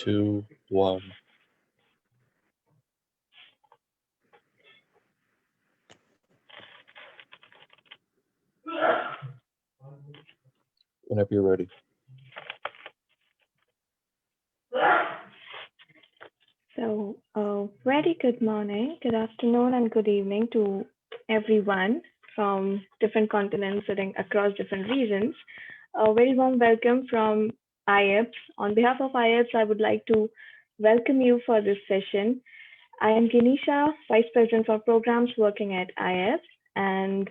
2, 1. Whenever you're ready. So, very good morning, good afternoon, and good evening to everyone from different continents sitting across different regions. A very warm welcome from IAPSS. On behalf of IAPSS, I would like to welcome you for this session. I am Ginisha, Vice President for Programs working at IAPSS, and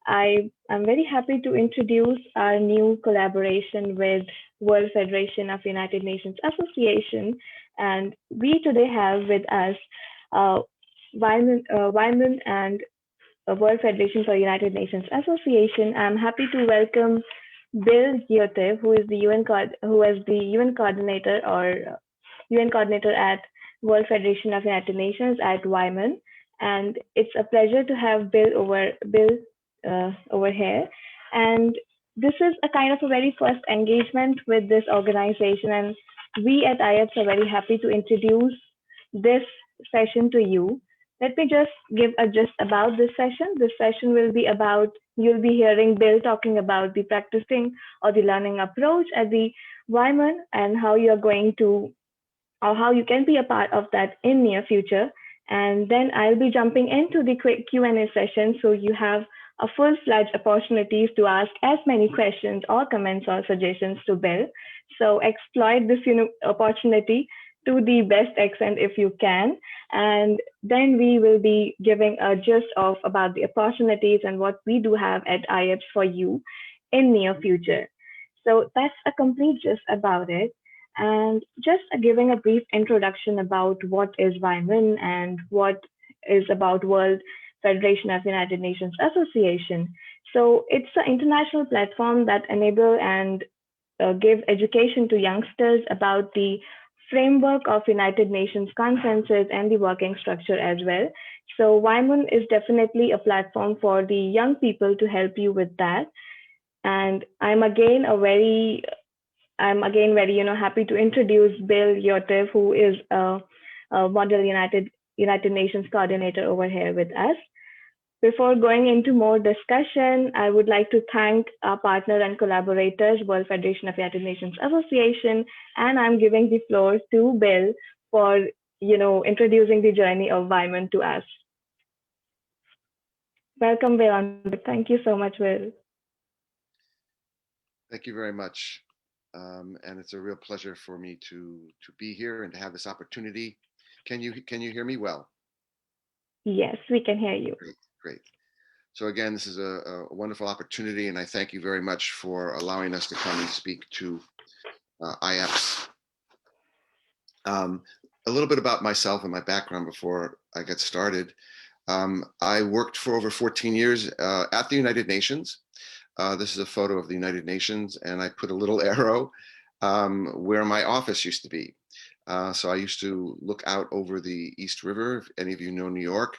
I am very happy to introduce our new collaboration with World Federation of United Nations Association. And we today have with us uh, Wyman and World Federation for United Nations Association. I'm happy to welcome Bill Yotive, who is the UN coordinator or UN coordinator at World Federation of United Nations at WIMUN. And it's a pleasure to have Bill over here. And this is a kind of a very first engagement with this organization, and we at IAPSS are very happy to introduce this session to you. Let me just give a gist about this session. This session will be about, you'll be hearing Bill talking about the practicing or the learning approach at the Wyman and how you're going to, or how you can be a part of that in near future. And then I'll be jumping into the quick Q&A session, so you have a full-fledged opportunities to ask as many questions or comments or suggestions to Bill. So exploit this opportunity to the best extent if you can. And then we will be giving a gist of about the opportunities and what we do have at IAPSS for you in near future. So that's a complete gist about it. And just giving a brief introduction about what is WIMUN and what is about World Federation of United Nations Association. So it's an international platform that enable and give education to youngsters about the framework of United Nations conferences and the working structure as well. So WIMUN is definitely a platform for the young people to help you with that. And I'm again very happy to introduce Bill Yotive, who is a model United Nations coordinator over here with us. Before going into more discussion, I would like to thank our partner and collaborators, World Federation of United Nations Association, and I'm giving the floor to Bill for introducing the journey of Wyman to us. Welcome, Bill. Thank you so much, Bill. Thank you very much. And it's a real pleasure for me to be here and to have this opportunity. Can you hear me well? Yes, we can hear you. Great. So again, this is a wonderful opportunity, and I thank you very much for allowing us to come and speak to IAPSS. A little bit about myself and my background before I get started. I worked for over 14 years at the United Nations. This is a photo of the United Nations, and I put a little arrow where my office used to be. So I used to look out over the East River, if any of you know New York.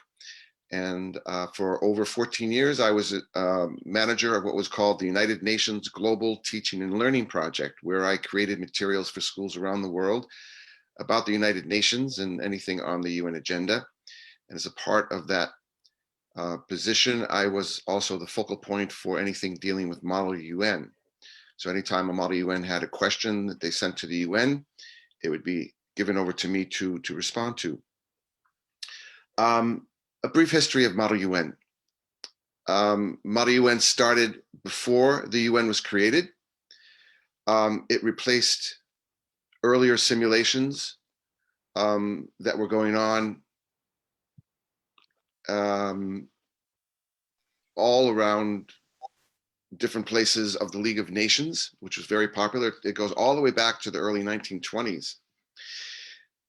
And for over 14 years, I was manager of what was called the United Nations Global Teaching and Learning Project, where I created materials for schools around the world about the United Nations and anything on the UN agenda. And as a part of that position, I was also the focal point for anything dealing with Model UN. So anytime a Model UN had a question that they sent to the UN, it would be given over to me to respond to. A brief history of Model UN. Model UN started before the UN was created. It replaced earlier simulations that were going on all around different places of the League of Nations, which was very popular. It goes all the way back to the early 1920s.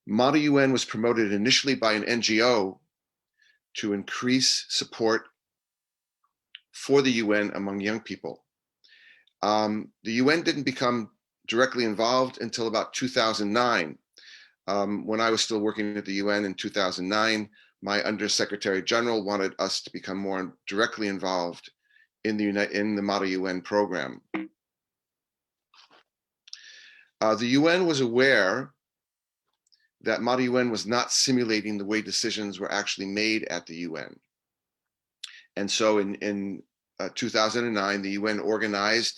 Model UN was promoted initially by an NGO to increase support for the UN among young people. The UN didn't become directly involved until about 2009. When I was still working at the UN in 2009, my Undersecretary General wanted us to become more directly involved in the Model UN program. The UN was aware that Model UN was not simulating the way decisions were actually made at the UN. And so in 2009, the UN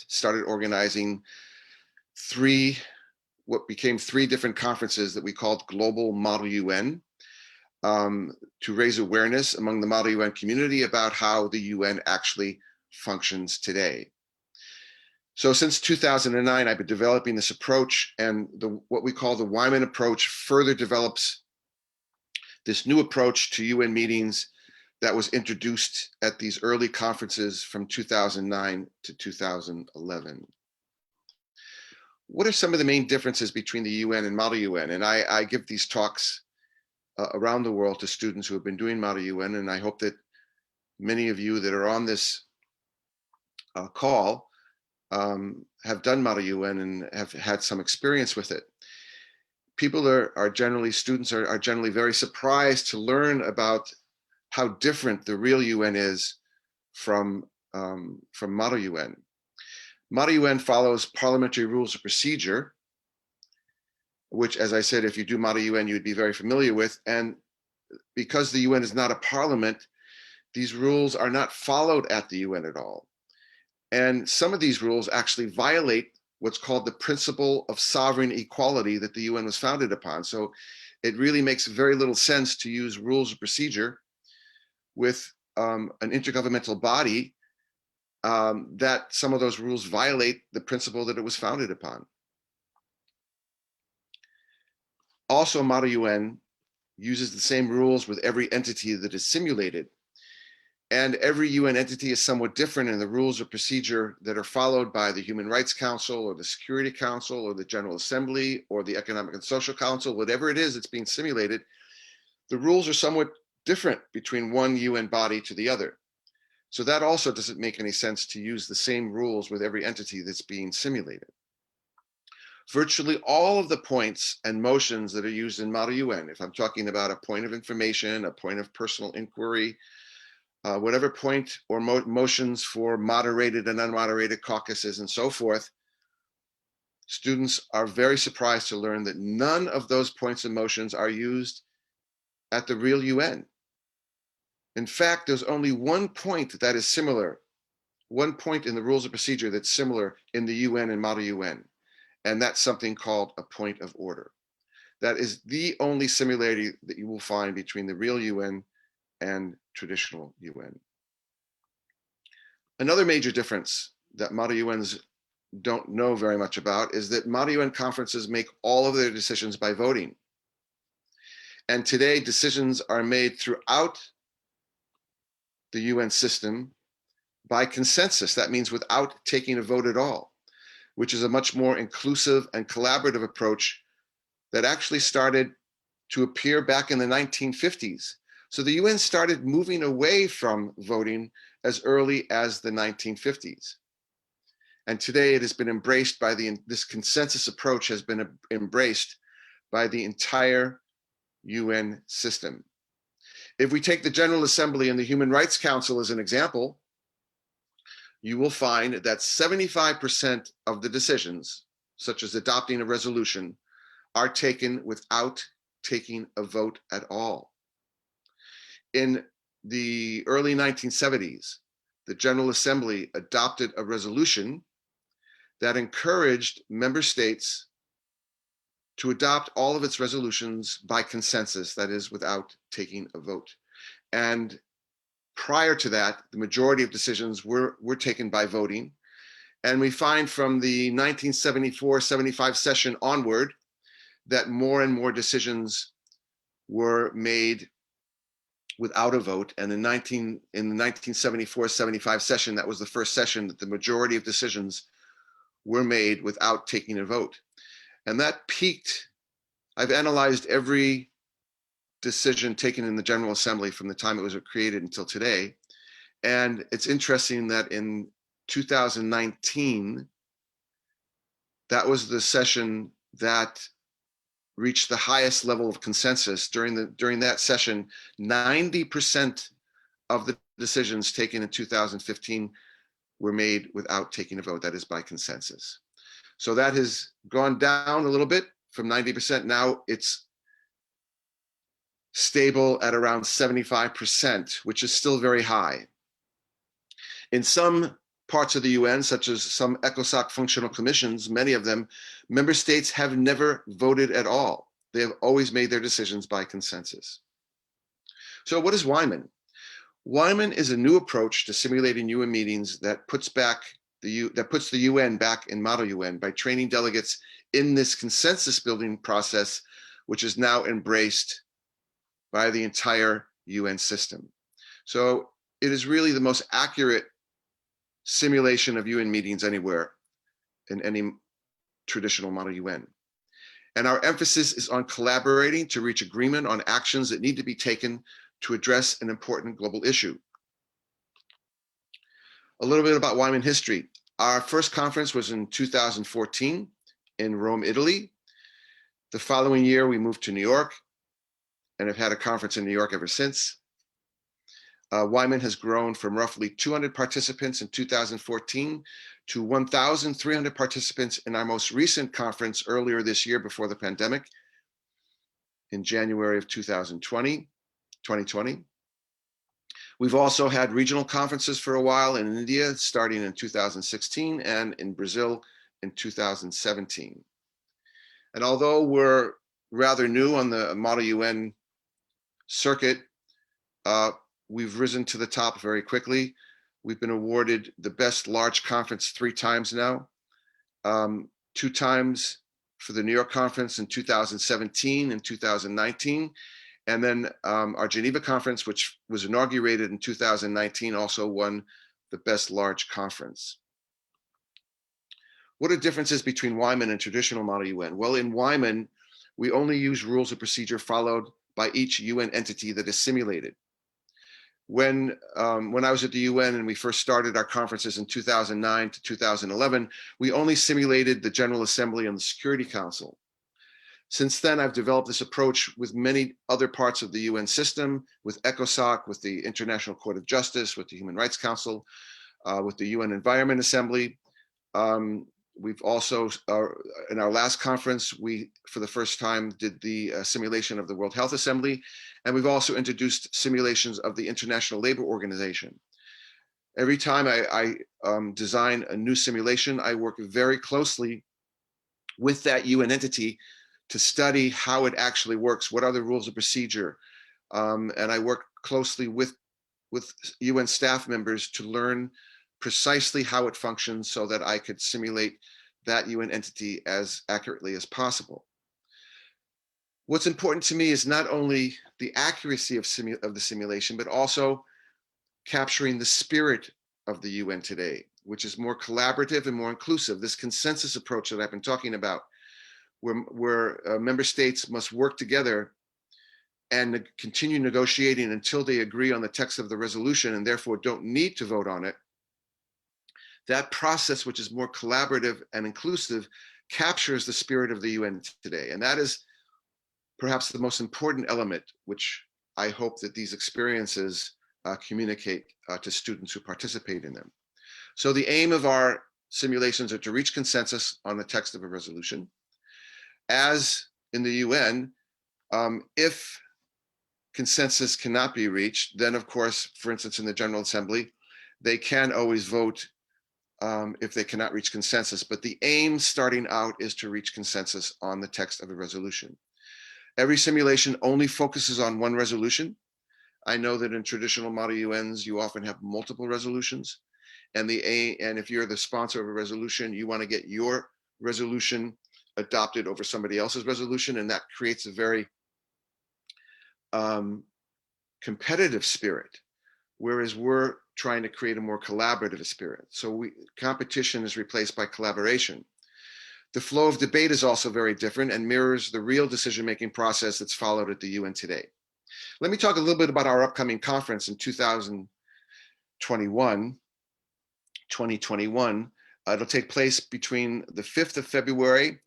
started organizing what became three different conferences that we called Global Model UN, to raise awareness among the Model UN community about how the UN actually functions today. So since 2009, I've been developing this approach, and what we call the Wyman approach further develops this new approach to UN meetings that was introduced at these early conferences from 2009 to 2011. What are some of the main differences between the UN and Model UN? And I give these talks around the world to students who have been doing Model UN, and I hope that many of you that are on this call have done Model UN and have had some experience with it. People students are generally very surprised to learn about how different the real UN is from Model UN. Model UN follows parliamentary rules of procedure, which, as I said, if you do Model UN, you'd be very familiar with. And because the UN is not a parliament, these rules are not followed at the UN at all. And some of these rules actually violate what's called the principle of sovereign equality that the UN was founded upon. So it really makes very little sense to use rules of procedure with an intergovernmental body that some of those rules violate the principle that it was founded upon. Also, Model UN uses the same rules with every entity that is simulated. And every UN entity is somewhat different in the rules of procedure that are followed by the Human Rights Council or the Security Council or the General Assembly or the Economic and Social Council, whatever it is that's being simulated. The rules are somewhat different between one UN body to the other. So that also doesn't make any sense to use the same rules with every entity that's being simulated. Virtually all of the points and motions that are used in Model UN, if I'm talking about a point of information, a point of personal inquiry, whatever point or motions for moderated and unmoderated caucuses and so forth, students are very surprised to learn that none of those points and motions are used at the real UN. In fact, there's only one point that is similar, one point in the rules of procedure that's similar in the UN and Model UN, and that's something called a point of order. That is the only similarity that you will find between the real UN and traditional UN. Another major difference that Model UNs don't know very much about is that Model UN conferences make all of their decisions by voting. And today, decisions are made throughout the UN system by consensus. That means without taking a vote at all, which is a much more inclusive and collaborative approach that actually started to appear back in the 1950s. So the UN started moving away from voting as early as the 1950s. And today it has been embraced by this consensus approach has been embraced by the entire UN system. If we take the General Assembly and the Human Rights Council as an example, you will find that 75% of the decisions, such as adopting a resolution, are taken without taking a vote at all. In the early 1970s, the General Assembly adopted a resolution that encouraged member states to adopt all of its resolutions by consensus, that is, without taking a vote. And prior to that, the majority of decisions were taken by voting. And we find from the 1974-75 session onward that more and more decisions were made without a vote. And in the 1974-75 session, that was the first session that the majority of decisions were made without taking a vote. And that peaked. I've analyzed every decision taken in the General Assembly from the time it was created until today. And it's interesting that in 2019, that was the session that reached the highest level of consensus. During that session, 90% of the decisions taken in 2015 were made without taking a vote, that is by consensus. So that has gone down a little bit from 90%. Now it's stable at around 75%, which is still very high. In some parts of the UN, such as some ECOSOC functional commissions, many of them, member states have never voted at all. They have always made their decisions by consensus. So what is WIMUN? WIMUN is a new approach to simulating UN meetings that puts the UN back in model UN by training delegates in this consensus building process, which is now embraced by the entire UN system. So it is really the most accurate simulation of UN meetings anywhere in any traditional model UN. And our emphasis is on collaborating to reach agreement on actions that need to be taken to address an important global issue. A little bit about Wyman history. Our first conference was in 2014 in Rome, Italy. The following year, we moved to New York and have had a conference in New York ever since. Wyman has grown from roughly 200 participants in 2014 to 1,300 participants in our most recent conference earlier this year before the pandemic in January of 2020. We've also had regional conferences for a while in India, starting in 2016, and in Brazil in 2017. And although we're rather new on the Model UN circuit, we've risen to the top very quickly. We've been awarded the best large conference 3 times now, 2 times for the New York conference in 2017 and 2019. And then our Geneva conference, which was inaugurated in 2019, also won the best large conference. What are differences between Wyman and traditional model UN? Well, in Wyman, we only use rules of procedure followed by each UN entity that is simulated. When I was at the UN and we first started our conferences in 2009 to 2011, we only simulated the General Assembly and the Security Council. Since then, I've developed this approach with many other parts of the UN system, with ECOSOC, with the International Court of Justice, with the Human Rights Council, with the UN Environment Assembly. We've also, in our last conference, we, for the first time, did the simulation of the World Health Assembly, and we've also introduced simulations of the International Labor Organization. Every time I design a new simulation, I work very closely with that UN entity to study how it actually works, what are the rules of procedure, and I work closely with UN staff members to learn precisely how it functions so that I could simulate that UN entity as accurately as possible. What's important to me is not only the accuracy of the simulation, but also capturing the spirit of the UN today, which is more collaborative and more inclusive. This consensus approach that I've been talking about, where member states must work together and continue negotiating until they agree on the text of the resolution and therefore don't need to vote on it. That process, which is more collaborative and inclusive, captures the spirit of the UN today. And that is perhaps the most important element, which I hope that these experiences communicate to students who participate in them. So the aim of our simulations are to reach consensus on the text of a resolution. As in the UN, if consensus cannot be reached, then of course, for instance, in the General Assembly, they can always vote if they cannot reach consensus. But the aim starting out is to reach consensus on the text of a resolution. Every simulation only focuses on one resolution. I know that in traditional model UNs, you often have multiple resolutions. And if you're the sponsor of a resolution, you want to get your resolution adopted over somebody else's resolution, and that creates a very competitive spirit, whereas we're trying to create a more collaborative spirit. So competition is replaced by collaboration. The flow of debate is also very different and mirrors the real decision-making process that's followed at the UN today. Let me talk a little bit about our upcoming conference in 2021. It'll take place between the 5th of February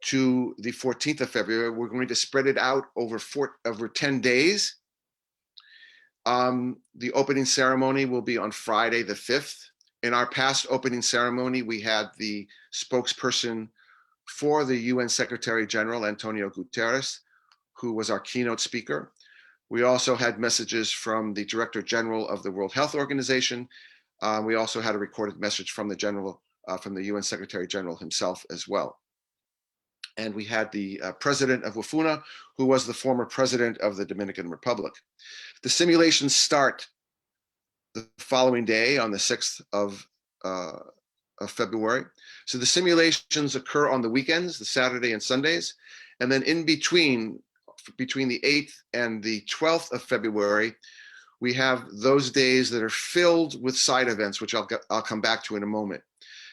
to the 14th of February. We're going to spread it out over 10 days. The opening ceremony will be on Friday the 5th. In our past opening ceremony, we had the spokesperson for the UN Secretary General, Antonio Guterres, who was our keynote speaker. We also had messages from the Director General of the World Health Organization. We also had a recorded message from the UN Secretary General himself as well. And we had the president of WFUNA, who was the former president of the Dominican Republic. The simulations start the following day on the 6th of February. So the simulations occur on the weekends, the Saturday and Sundays, and then in between the 8th and the 12th of February, we have those days that are filled with side events, which I'll come back to in a moment.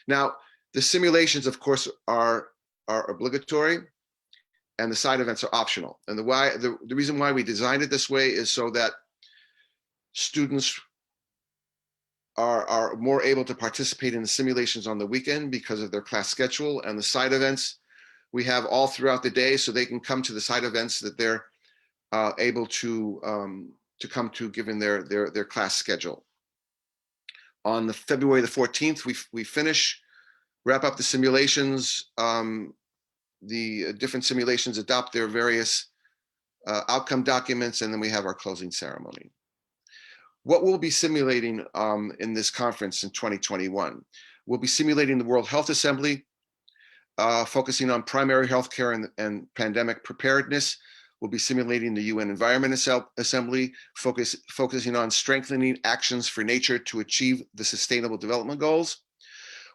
Now, the simulations, of course, are obligatory, and the side events are optional. And the reason why we designed it this way is so that students are more able to participate in the simulations on the weekend because of their class schedule, and the side events we have all throughout the day, so they can come to the side events that they're able to come to given their class schedule. On the February the 14th, we wrap up the simulations. The different simulations adopt their various outcome documents, and then we have our closing ceremony. What we'll be simulating in this conference in 2021, we'll be simulating the World Health Assembly, focusing on primary healthcare and pandemic preparedness. We'll be simulating the UN Environment Assembly, focusing on strengthening actions for nature to achieve the Sustainable Development Goals.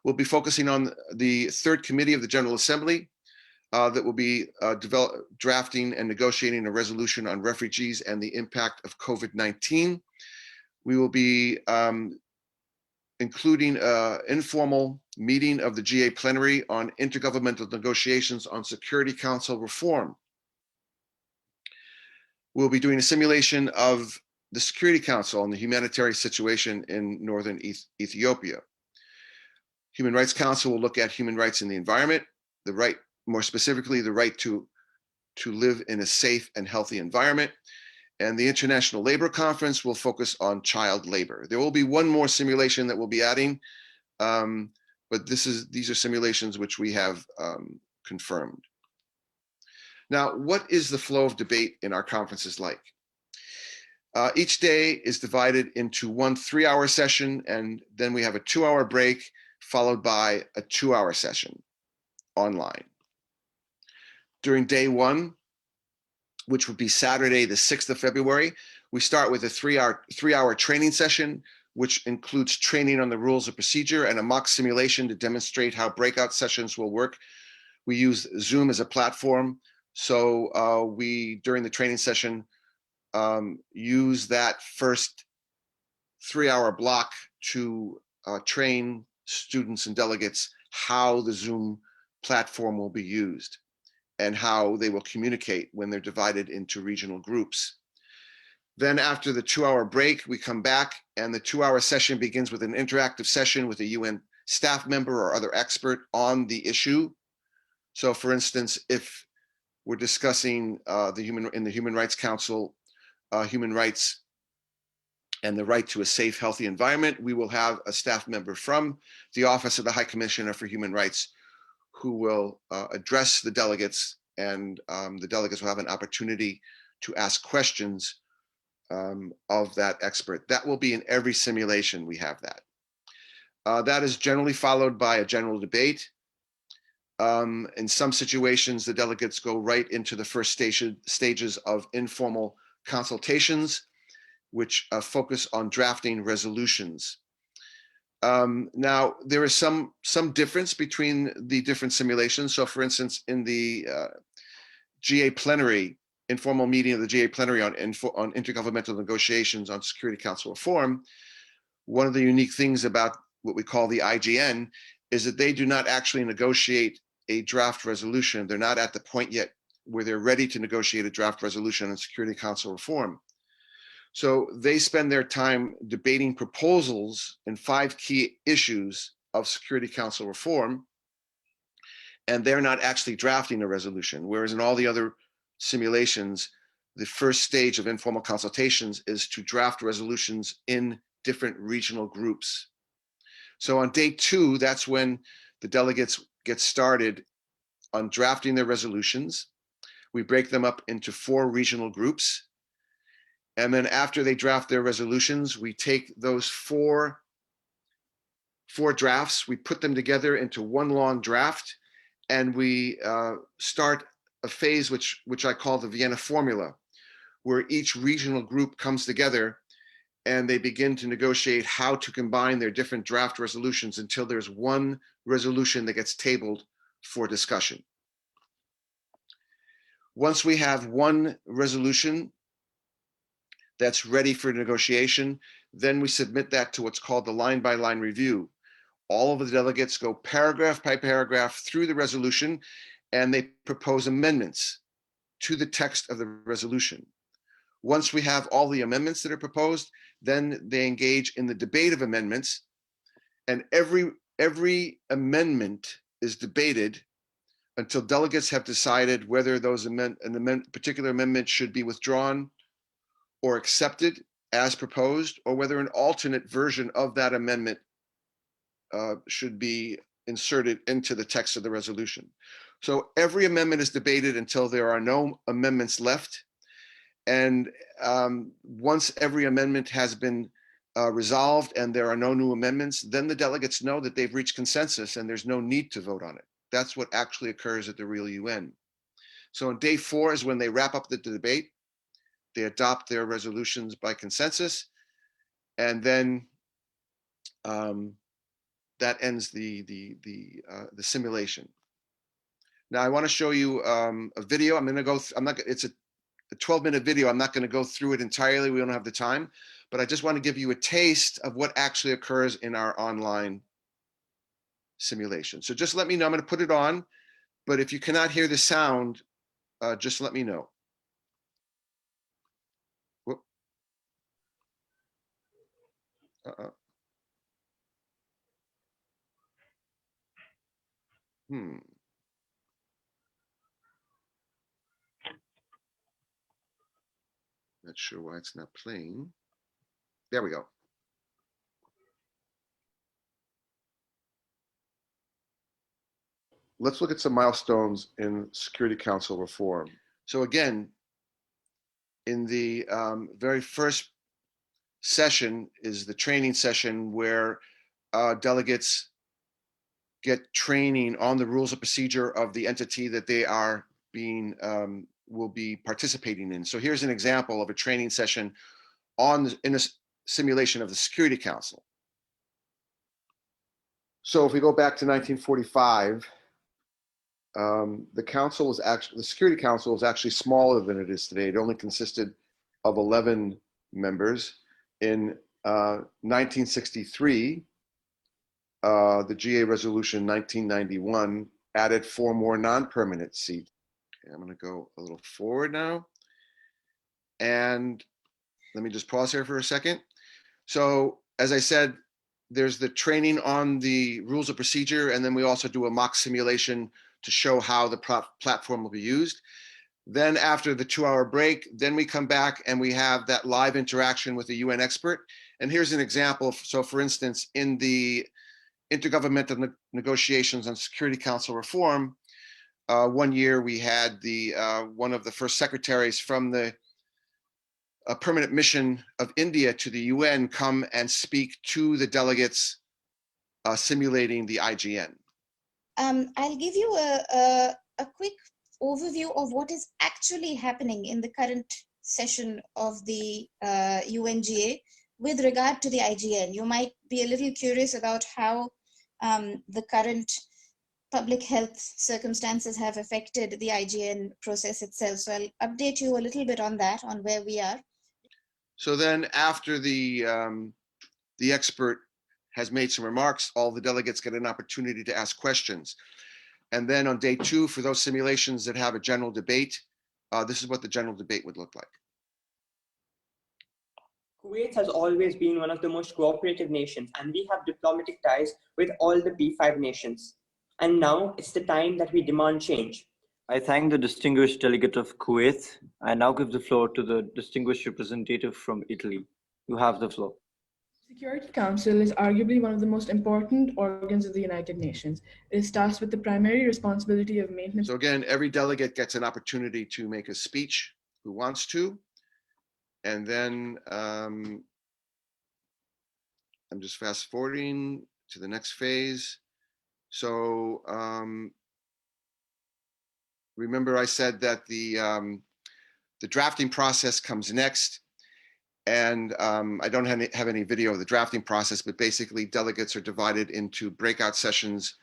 We'll be focusing on the Third Committee of the General Assembly that will be drafting and negotiating a resolution on refugees and the impact of COVID-19. We will be including an informal meeting of the GA plenary on intergovernmental negotiations on Security Council reform. We'll be doing a simulation of the Security Council and the humanitarian situation in northern Ethiopia. Human Rights Council will look at human rights in the environment, more specifically, the right to live in a safe and healthy environment. And the International Labor Conference will focus on child labor. There will be one more simulation that we'll be adding, but these are simulations which we have confirmed. Now, what is the flow of debate in our conferences like? Each day is divided into one 3-hour session, and then we have a 2-hour break, followed by a 2-hour session online. During day one, which would be Saturday, the 6th of February, we start with a 3-hour training session, which includes training on the rules of procedure and a mock simulation to demonstrate how breakout sessions will work. We use Zoom as a platform. So we, during the training session, use that first 3-hour block to train students and delegates how the Zoom platform will be used and how they will communicate when they're divided into regional groups. Then after the 2-hour break, we come back, and the 2-hour session begins with an interactive session with a UN staff member or other expert on the issue. So for instance, if we're discussing in the Human Rights Council, human rights and the right to a safe, healthy environment, we will have a staff member from the Office of the High Commissioner for Human Rights who will address the delegates, and the delegates will have an opportunity to ask questions of that expert. That will be in every simulation we have that. That is generally followed by a general debate. In some situations, the delegates go right into the first stages of informal consultations, which focus on drafting resolutions. Now, there is some difference between the different simulations. So for instance, in the GA plenary, informal meeting of the GA plenary on intergovernmental negotiations on Security Council reform, one of the unique things about what we call the IGN is that they do not actually negotiate a draft resolution. They're not at the point yet where they're ready to negotiate a draft resolution on Security Council reform. So they spend their time debating proposals in 5 key issues of Security Council reform, and they're not actually drafting a resolution. Whereas in all the other simulations, the first stage of informal consultations is to draft resolutions in different regional groups. So on day 2, that's when the delegates get started on drafting their resolutions. We break them up into 4 regional groups. And then after they draft their resolutions, we take those four drafts, we put them together into one long draft, and we start a phase which I call the Vienna Formula, where each regional group comes together and they begin to negotiate how to combine their different draft resolutions until there's one resolution that gets tabled for discussion. Once we have one resolution that's ready for negotiation, then we submit that to what's called the line-by-line review. All of the delegates go paragraph by paragraph through the resolution, and they propose amendments to the text of the resolution. Once we have all the amendments that are proposed, then they engage in the debate of amendments, and every amendment is debated until delegates have decided whether those particular amendment should be withdrawn or accepted as proposed, or whether an alternate version of that amendment should be inserted into the text of the resolution. So every amendment is debated until there are no amendments left. And once every amendment has been resolved and there are no new amendments, then the delegates know that they've reached consensus and there's no need to vote on it. That's what actually occurs at the real UN. So on day 4 is when they wrap up the debate. They adopt their resolutions by consensus, and then that ends the simulation. Now I want to show you a video. I'm going to go. It's a 12-minute video. I'm not going to go through it entirely. We don't have the time, but I just want to give you a taste of what actually occurs in our online simulation. So just let me know. I'm going to put it on, but if you cannot hear the sound, just let me know. Whoop. Not sure why it's not playing. There we go. Let's look at some milestones in Security Council reform. So again, in the very first session is the training session where delegates get training on the rules of procedure of the entity that they are will be participating in. So here's an example of a training session in a simulation of the Security Council. So if we go back to 1945, the Security Council is actually smaller than it is today. It only consisted of 11 members. In 1963, the GA Resolution 1991 added 4 more non-permanent seats. Okay, I'm going to go a little forward now. And let me just pause here for a second. So as I said, there's the training on the rules of procedure, and then we also do a mock simulation to show how the platform will be used. Then after the 2-hour break, then we come back and we have that live interaction with a UN expert. And here's an example. So for instance, in the intergovernmental negotiations on Security Council reform, one year we had one of the first secretaries from the permanent mission of India to the UN come and speak to the delegates simulating the IGN. I'll give you a quick overview of what is actually happening in the current session of the UNGA with regard to the IGN. You might be a little curious about how the current public health circumstances have affected the IGN process itself. So I'll update you a little bit on that, on where we are. So then after the expert has made some remarks, all the delegates get an opportunity to ask questions. And then on day 2, for those simulations that have a general debate, this is what the general debate would look like. Kuwait has always been one of the most cooperative nations, and we have diplomatic ties with all the P5 nations. And now it's the time that we demand change. I thank the distinguished delegate of Kuwait. I now give the floor to the distinguished representative from Italy. You have the floor. The Security Council is arguably one of the most important organs of the United Nations. It is tasked with the primary responsibility of maintenance. So again, every delegate gets an opportunity to make a speech who wants to. And then I'm just fast forwarding to the next phase. So remember I said that the drafting process comes next. And I don't have any video of the drafting process, but basically delegates are divided into breakout sessions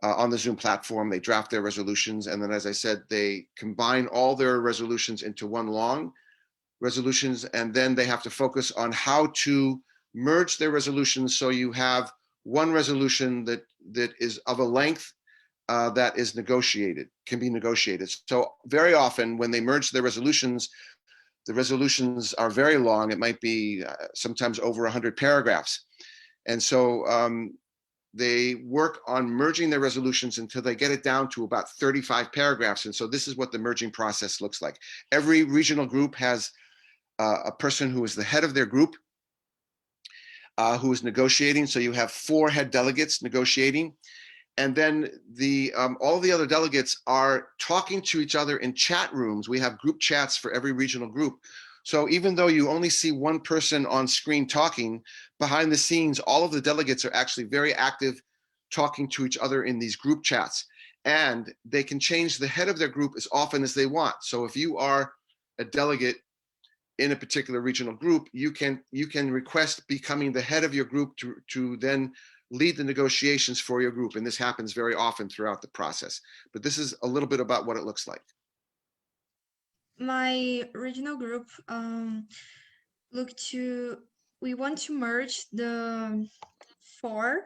on the Zoom platform. They draft their resolutions. And then, as I said, they combine all their resolutions into one long resolutions. And then they have to focus on how to merge their resolutions so you have one resolution that is of a length that is negotiated, can be negotiated. So very often when they merge their resolutions, the resolutions are very long. It might be sometimes over 100 paragraphs. And so they work on merging their resolutions until they get it down to about 35 paragraphs. And so this is what the merging process looks like. Every regional group has a person who is the head of their group who is negotiating. So you have 4 head delegates negotiating. And then all the other delegates are talking to each other in chat rooms. We have group chats for every regional group. So even though you only see one person on screen talking, behind the scenes, all of the delegates are actually very active talking to each other in these group chats. And they can change the head of their group as often as they want. So if you are a delegate in a particular regional group, you can request becoming the head of your group to then lead the negotiations for your group. And this happens very often throughout the process. But this is a little bit about what it looks like. My regional group we want to merge the 4,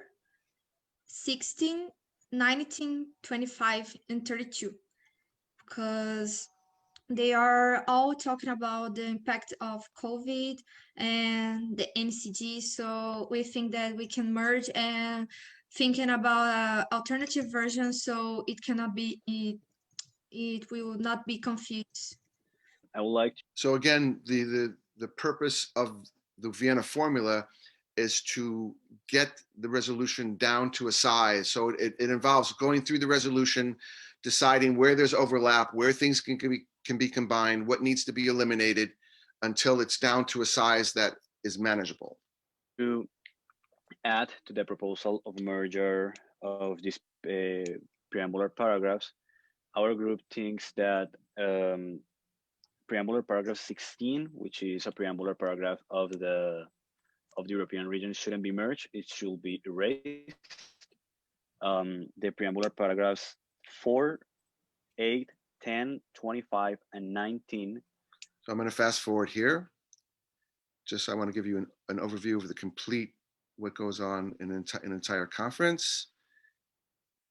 16, 19, 25, and 32, because they are all talking about the impact of COVID and the NCG. So we think that we can merge and thinking about alternative versions so it cannot be, it will not be confused. I would like to. So again, the purpose of the Vienna formula is to get the resolution down to a size. So it involves going through the resolution, deciding where there's overlap, where things can be combined, what needs to be eliminated until it's down to a size that is manageable. To add to the proposal of merger of these preambular paragraphs, our group thinks that preambular paragraph 16, which is a preambular paragraph of the European region, shouldn't be merged. It should be erased. The preambular paragraphs 4, 8, 10, 25, and 19. So I'm going to fast forward here. Just I want to give you an overview of the complete, what goes on in an entire conference.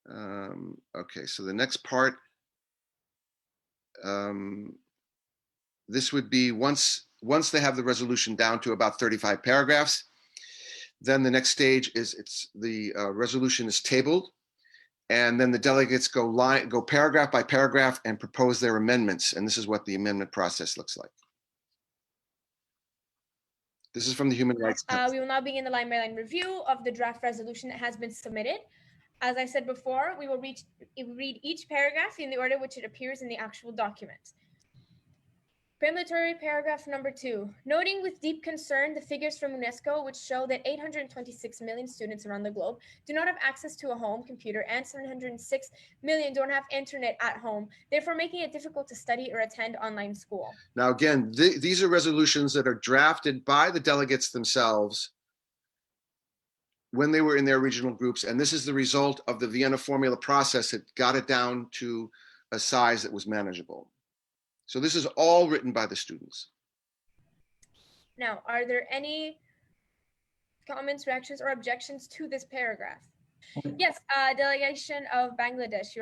Okay, so the next part, this would be once they have the resolution down to about 35 paragraphs, then the next stage is the resolution is tabled, and then the delegates go paragraph by paragraph and propose their amendments, and this is what the amendment process looks like. This is from the Human Rights Council. We will now begin the line-by-line review of the draft resolution that has been submitted. As I said before, we will read each paragraph in the order which it appears in the actual document. Preamblatory paragraph number 2. Noting with deep concern the figures from UNESCO which show that 826 million students around the globe do not have access to a home computer and 706 million don't have internet at home, therefore making it difficult to study or attend online school. Now again, these are resolutions that are drafted by the delegates themselves when they were in their regional groups, and this is the result of the Vienna formula process that got it down to a size that was manageable. So this is all written by the students. Now, are there any comments, reactions, or objections to this paragraph? Okay. Yes, delegation of Bangladesh.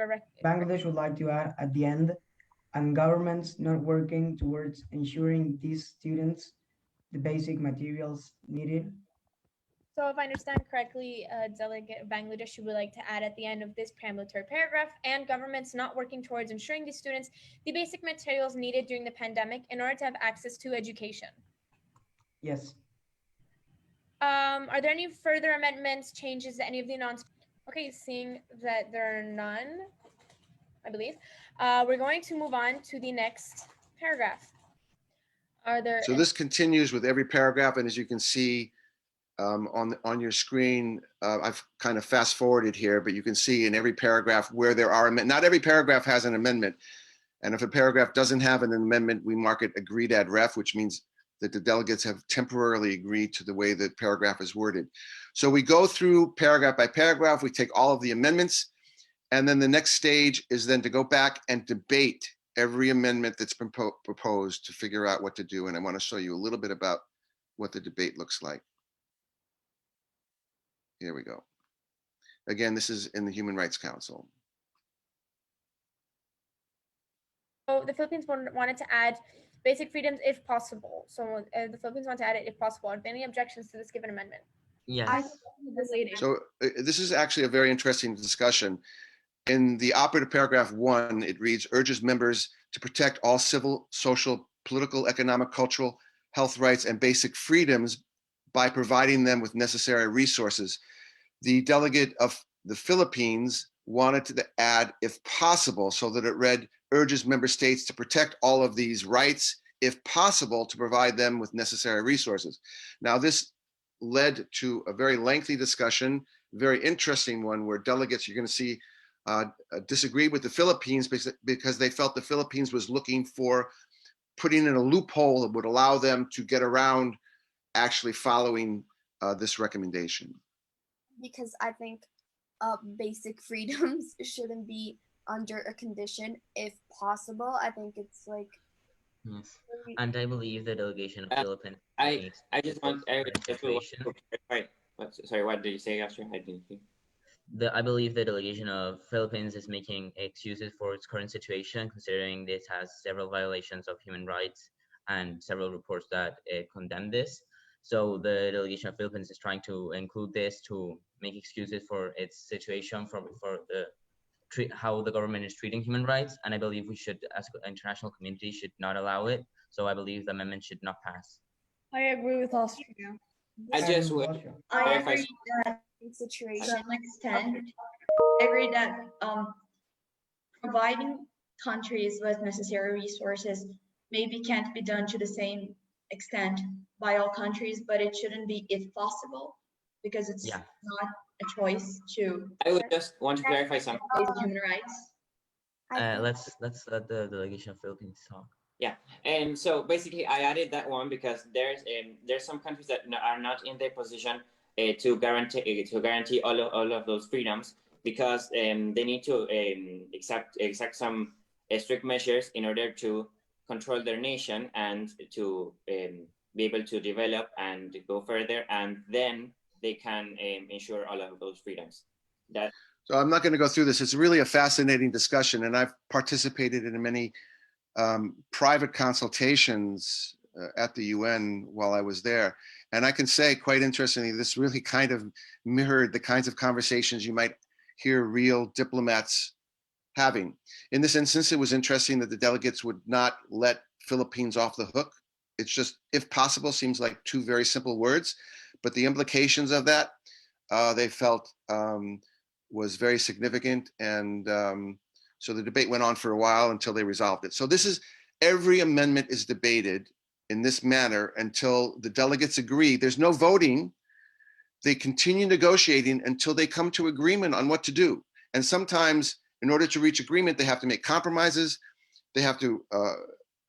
Bangladesh would like to add at the end, and governments not working towards ensuring these students the basic materials needed. So if I understand correctly, Delegate Bangladesh would like to add at the end of this preamblatory paragraph, and governments not working towards ensuring these students the basic materials needed during the pandemic in order to have access to education. Yes. Are there any further amendments, changes to any of the Okay, seeing that there are none, I believe, we're going to move on to the next paragraph. Are there So this continues with every paragraph, and as you can see on your screen, I've kind of fast forwarded here, but you can see in every paragraph where there are amendments. Not every paragraph has an amendment, and if a paragraph doesn't have an amendment, we mark it agreed ad ref, which means that the delegates have temporarily agreed to the way the paragraph is worded. So we go through paragraph by paragraph, we take all of the amendments, and then the next stage is then to go back and debate every amendment that's been proposed to figure out what to do. And I want to show you a little bit about what the debate looks like. Here we go. Again, this is in the Human Rights Council. So the Philippines wanted to add basic freedoms if possible. So the Philippines want to add it if possible. Are there any objections to this given amendment? Yes. So this is actually a very interesting discussion. In the operative paragraph 1, it reads, urges members to protect all civil, social, political, economic, cultural, health rights, and basic freedoms by providing them with necessary resources. The delegate of the Philippines wanted to add, if possible, so that it read, urges member states to protect all of these rights, if possible, to provide them with necessary resources. Now, this led to a very lengthy discussion, very interesting one, where delegates, you're going to see, disagreed with the Philippines because they felt the Philippines was looking for putting in a loophole that would allow them to get around actually following this recommendation. Because I think basic freedoms shouldn't be under a condition if possible. I think it's like. Yes. And I believe the delegation of Philippines. I just want to clarify. Sorry, what did you say, Astrid? I didn't hear. I believe the delegation of Philippines is making excuses for its current situation, considering this has several violations of human rights and several reports that condemn this. So the delegation of Philippines is trying to include this to make excuses for its situation, for how the government is treating human rights. And I believe we should, as an international community, should not allow it. So I believe the amendment should not pass. I agree with Austria. I just would I agree that situation. to some extent, I agree that providing countries with necessary resources maybe can't be done to the same extent by all countries, but it shouldn't be if possible, because it's not a choice to. I would just want to clarify something. Human rights. Let's let the delegation of Philippines talk. Yeah, and so basically I added that one because there's some countries that are not in their position to guarantee all of those freedoms, because they need to exact some strict measures in order to control their nation and to be able to develop and go further, and then they can ensure all of those freedoms. So I'm not going to go through this. It's really a fascinating discussion, and I've participated in many private consultations at the UN while I was there. And I can say, quite interestingly, this really kind of mirrored the kinds of conversations you might hear real diplomats having. In this instance, it was interesting that the delegates would not let Philippines off the hook. It's just, if possible, seems like two very simple words, but the implications of that, they felt was very significant. And so the debate went on for a while until they resolved it. So this is, every amendment is debated in this manner until the delegates agree. There's no voting. They continue negotiating until they come to agreement on what to do. And sometimes, in order to reach agreement, they have to make compromises. They have to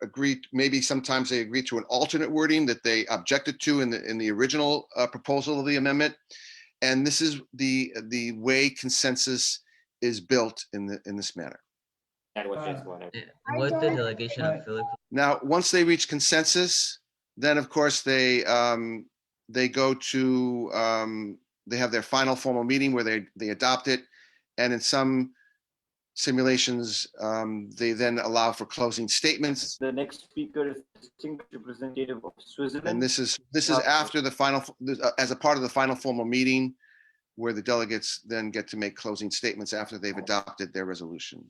agree, maybe sometimes they agree to an alternate wording that they objected to in the original proposal of the amendment. And this is the way consensus is built in this manner. That was just what What the delegation of Philippines. Now, once they reach consensus, then of course they go to they have their final formal meeting where they adopt it, and in some simulations they then allow for closing statements. The next speaker is distinguished representative of Switzerland. And this is after the final, as a part of the final formal meeting, where the delegates then get to make closing statements after they've adopted their resolution.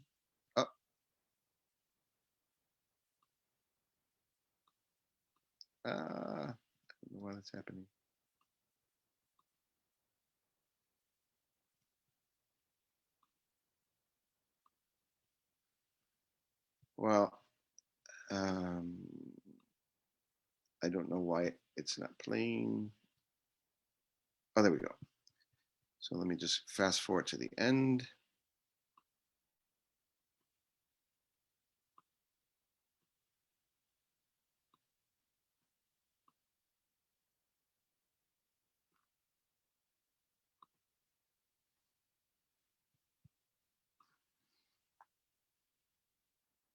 I don't know why that's happening. Well, I don't know why it's not playing. Oh, there we go. So let me just fast forward to the end.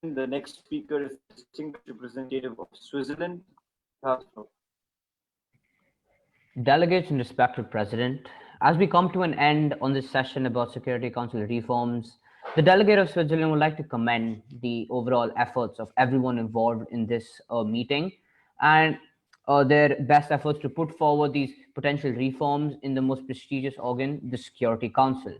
The next speaker is the distinguished representative of Switzerland. Delegates and respected President, as we come to an end on this session about Security Council reforms, the delegate of Switzerland would like to commend the overall efforts of everyone involved in this meeting and their best efforts to put forward these potential reforms in the most prestigious organ, the Security Council.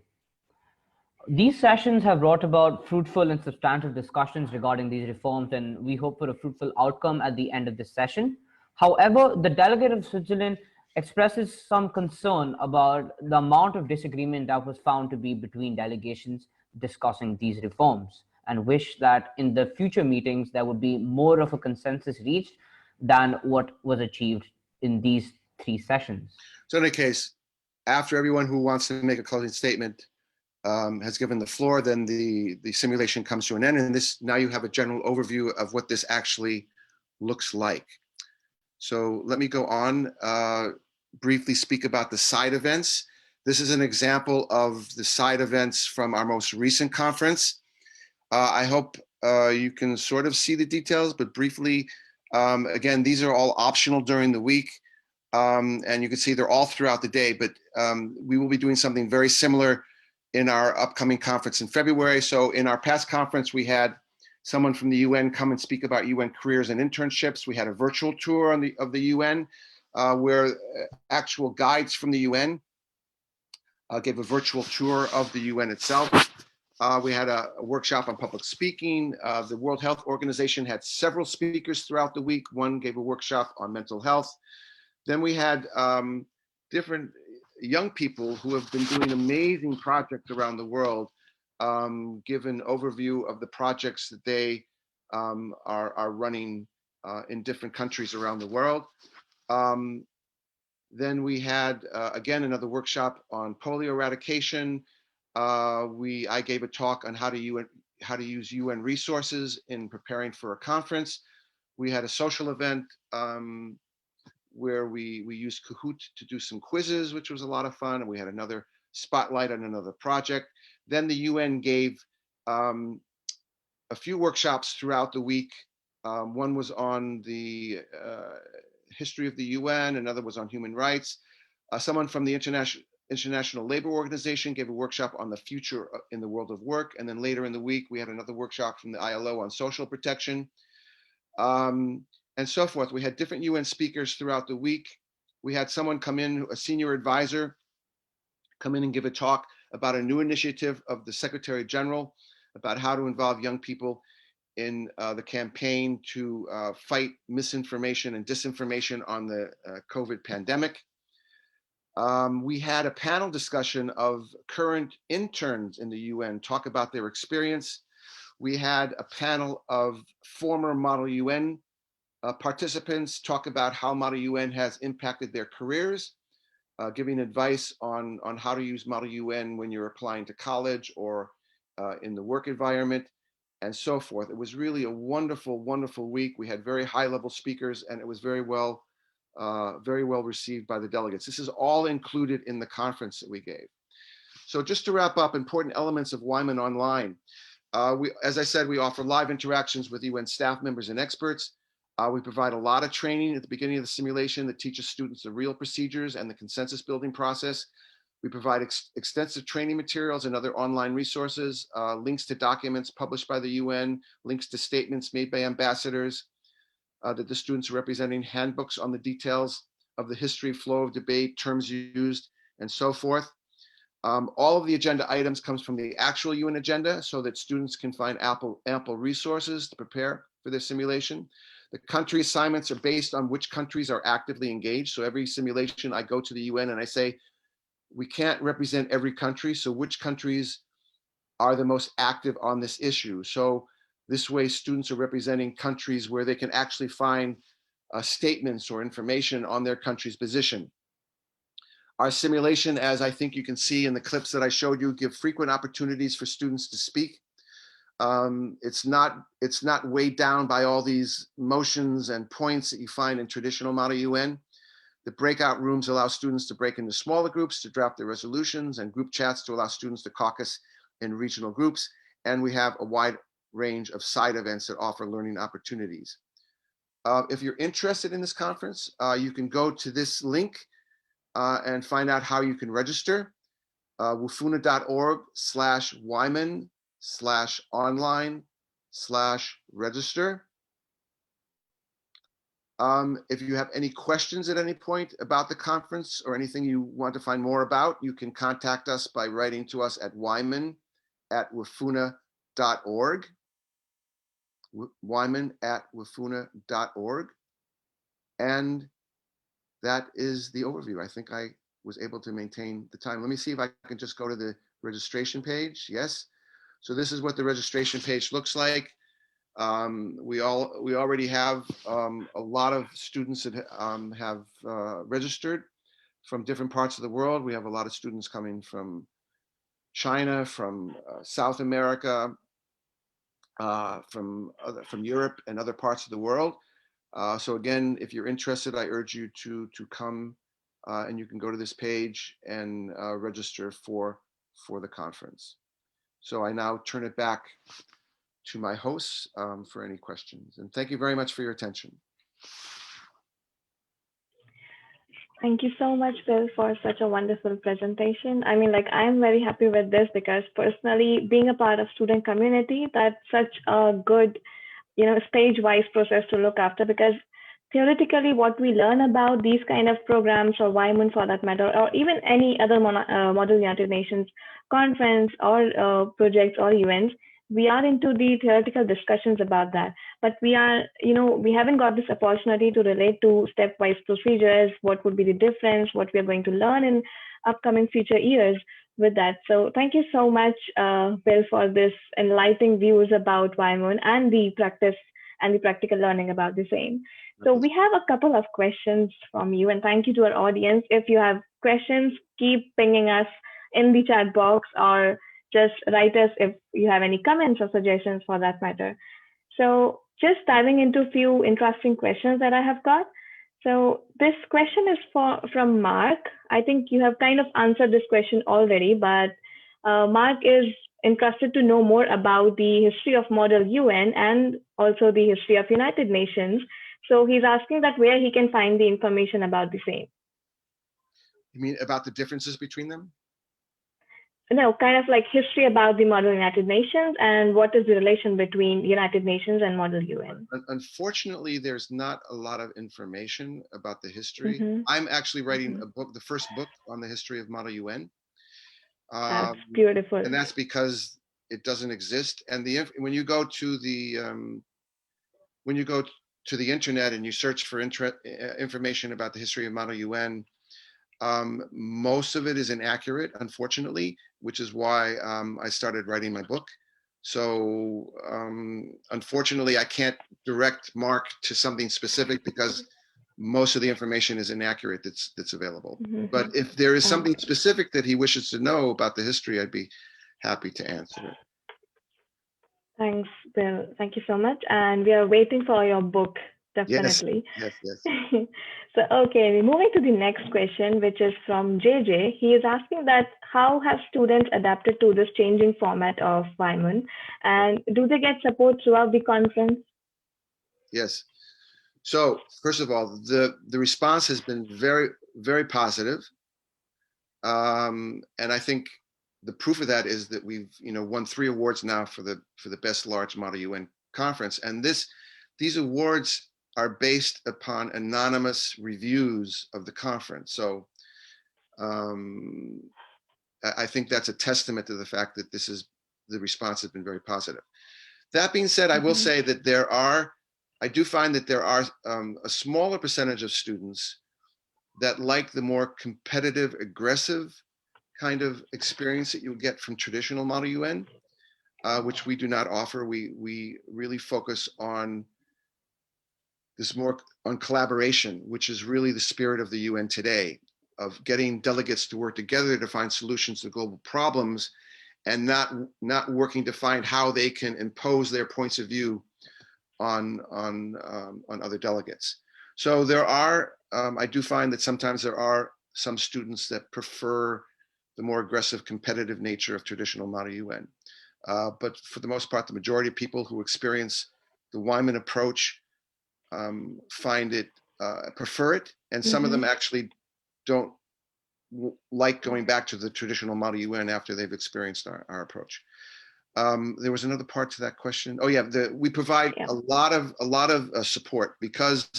These sessions have brought about fruitful and substantive discussions regarding these reforms, and we hope for a fruitful outcome at the end of this session. However, the delegate of Switzerland expresses some concern about the amount of disagreement that was found to be between delegations discussing these reforms, and wish that in the future meetings there would be more of a consensus reached than what was achieved in these 3 sessions. So in any case, after everyone who wants to make a closing statement has given the floor, then the simulation comes to an end, and now you have a general overview of what this actually looks like. So let me go on, briefly speak about the side events. This is an example of the side events from our most recent conference. I hope you can sort of see the details, but briefly, again, these are all optional during the week. And you can see they're all throughout the day, but we will be doing something very similar in our upcoming conference in February. So in our past conference, we had someone from the UN come and speak about UN careers and internships. We had a virtual tour of the UN where actual guides from the UN gave a virtual tour of the UN itself. We had a workshop on public speaking. The World Health Organization had several speakers throughout the week. One gave a workshop on mental health. Then we had different young people who have been doing amazing projects around the world, give an overview of the projects that they are running in different countries around the world. Then we had, again, another workshop on polio eradication. I gave a talk on how to use UN resources in preparing for a conference. We had a social event where we used Kahoot to do some quizzes, which was a lot of fun. And we had another spotlight on another project. Then the UN gave a few workshops throughout the week. One was on the history of the UN, another was on human rights. Someone from the International Labor Organization gave a workshop on the future in the world of work. And then later in the week, we had another workshop from the ILO on social protection. And so forth. We had different UN speakers throughout the week. We had someone come in, a senior advisor, come in and give a talk about a new initiative of the Secretary General about how to involve young people in the campaign to fight misinformation and disinformation on the COVID pandemic. We had a panel discussion of current interns in the UN talk about their experience. We had a panel of former Model UN participants talk about how Model UN has impacted their careers, giving advice on how to use Model UN when you're applying to college or in the work environment, and so forth. It was really a wonderful, wonderful week. We had very high-level speakers, and it was very well received by the delegates. This is all included in the conference that we gave. So just to wrap up, important elements of WIMUN Online. As I said, we offer live interactions with UN staff members and experts. We provide a lot of training at the beginning of the simulation that teaches students the real procedures and the consensus building process. We provide extensive training materials and other online resources, links to documents published by the UN, links to statements made by ambassadors that the students are representing, handbooks on the details of the history, flow of debate, terms used, and so forth. All of the agenda items comes from the actual UN agenda so that students can find ample resources to prepare for their simulation. The country assignments are based on which countries are actively engaged. So every simulation, I go to the UN and I say, we can't represent every country. So which countries are the most active on this issue? So this way students are representing countries where they can actually find statements or information on their country's position. Our simulation, as I think you can see in the clips that I showed you, give frequent opportunities for students to speak. It's not weighed down by all these motions and points that you find in traditional Model UN. The breakout rooms allow students to break into smaller groups to draft their resolutions, and group chats to allow students to caucus in regional groups. And we have a wide range of side events that offer learning opportunities. If you're interested in this conference, you can go to this link and find out how you can register. WFUNA.org/wyman/online/register. If you have any questions at any point about the conference or anything you want to find more about, you can contact us by writing to us at wyman@wfuna.org. wyman@wfuna.org. And that is the overview. I think I was able to maintain the time. Let me see if I can just go to the registration page. Yes. So this is what the registration page looks like. We already have a lot of students that have registered from different parts of the world. We have a lot of students coming from China, from South America, from Europe and other parts of the world. So again, if you're interested, I urge you to come, and you can go to this page and register for the conference. So I now turn it back to my hosts for any questions. And thank you very much for your attention. Thank you so much, Bill, for such a wonderful presentation. I mean, like, I'm very happy with this because personally, being a part of student community, that's such a good, stage-wise process to look after, because theoretically what we learn about these kind of programs, or WIMUN for that matter, or even any other Model United Nations conference or projects or events, we are into the theoretical discussions about that, but we haven't got this opportunity to relate to stepwise procedures, what would be the difference, what we are going to learn in upcoming future years with that. So thank you so much, Bill, for this enlightening views about WIMUN and the practice and the practical learning about the same. So we have a couple of questions from you, and thank you to our audience. If you have questions, keep pinging us in the chat box, or just write us if you have any comments or suggestions for that matter. So just diving into a few interesting questions that I have got. So this question is from Mark. I think you have kind of answered this question already, but Mark is interested to know more about the history of Model UN and also the history of United Nations. So he's asking that where he can find the information about the same. You mean about the differences between them? No, kind of like history about the Model United Nations and what is the relation between United Nations and Model UN. Unfortunately, there's not a lot of information about the history. Mm-hmm. I'm actually writing a book, the first book on the history of Model UN. That's beautiful. And that's because it doesn't exist. And when you go to the internet and you search for information about the history of Model UN, most of it is inaccurate, unfortunately, which is why I started writing my book. So unfortunately, I can't direct Mark to something specific because most of the information is inaccurate that's available. Mm-hmm. But if there is something specific that he wishes to know about the history, I'd be happy to answer it. Thanks, Bill. Thank you so much. And we are waiting for your book. Definitely. Yes. So, okay, moving to the next question, which is from JJ. He is asking that how have students adapted to this changing format of WIMUN, and do they get support throughout the conference? Yes. So first of all, the response has been very, very positive. And I think the proof of that is that we've won 3 awards now for the best large Model UN conference. And these awards are based upon anonymous reviews of the conference. So I think that's a testament to the fact that the response has been very positive. That being said, I will say that I do find that there are a smaller percentage of students that like the more competitive, aggressive kind of experience that you get from traditional Model UN, which we do not offer. We really focus on this more on collaboration, which is really the spirit of the UN today, of getting delegates to work together to find solutions to global problems, and not working to find how they can impose their points of view on other delegates. So there are, I do find that sometimes there are some students that prefer the more aggressive competitive nature of traditional model UN. But for the most part, the majority of people who experience the Wyman approach find it, prefer it, and some of them actually don't like going back to the traditional model UN after they've experienced our approach. There was another part to that question. Oh yeah, we provide a lot of support because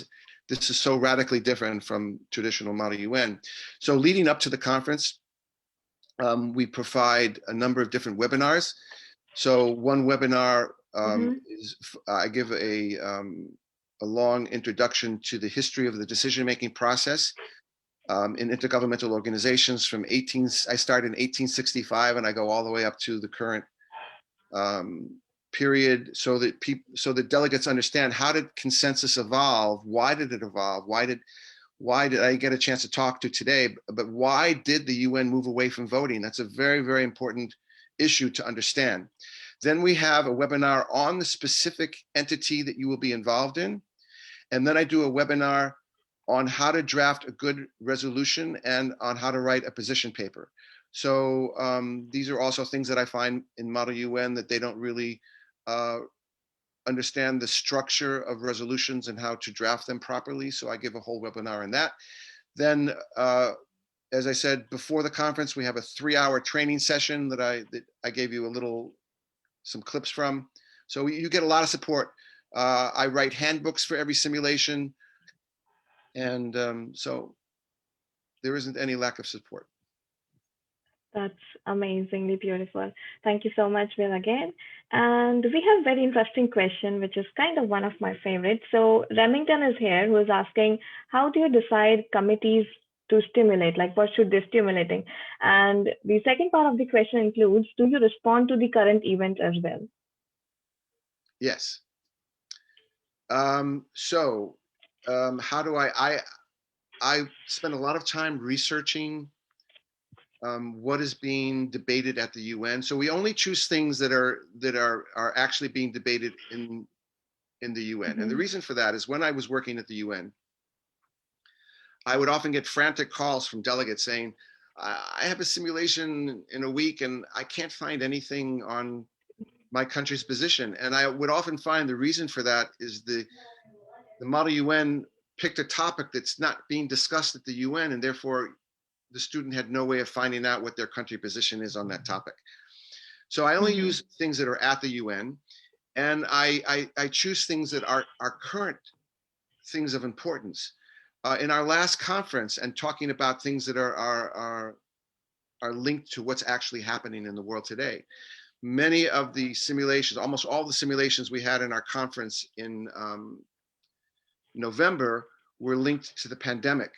this is so radically different from traditional model UN. So leading up to the conference, we provide a number of different webinars. So one webinar is I give a long introduction to the history of the decision-making process in intergovernmental organizations from I started in 1865 and I go all the way up to the current period, so that delegates understand, how did consensus evolve? Why did it evolve? Why did I get a chance to talk to today? But why did the UN move away from voting? That's a very, very important issue to understand. Then we have a webinar on the specific entity that you will be involved in. And then I do a webinar on how to draft a good resolution and on how to write a position paper. So these are also things that I find in Model UN that they don't really understand the structure of resolutions and how to draft them properly. So I give a whole webinar on that. Then, as I said, before the conference, we have a 3-hour training session that I gave you some clips from. So you get a lot of support. I write handbooks for every simulation. And so there isn't any lack of support. That's amazingly beautiful. Thank you so much, Will, again. And we have a very interesting question, which is kind of one of my favorites. So Remington is here, who is asking, how do you decide committees to stimulate? Like, what should they stimulating? And the second part of the question includes, do you respond to the current event as well? Yes. How do I spend a lot of time researching what is being debated at the UN. So we only choose things that are actually being debated in the UN. And the reason for that is, when I was working at the UN, I would often get frantic calls from delegates saying, I have a simulation in a week and I can't find anything on my country's position. And I would often find the reason for that is the Model UN picked a topic that's not being discussed at the UN, and therefore the student had no way of finding out what their country position is on that topic. So I only use things that are at the UN, and I choose things that are current things of importance. In our last conference, and talking about things that are linked to what's actually happening in the world today, many of the simulations, almost all the simulations we had in our conference in November, were linked to the pandemic.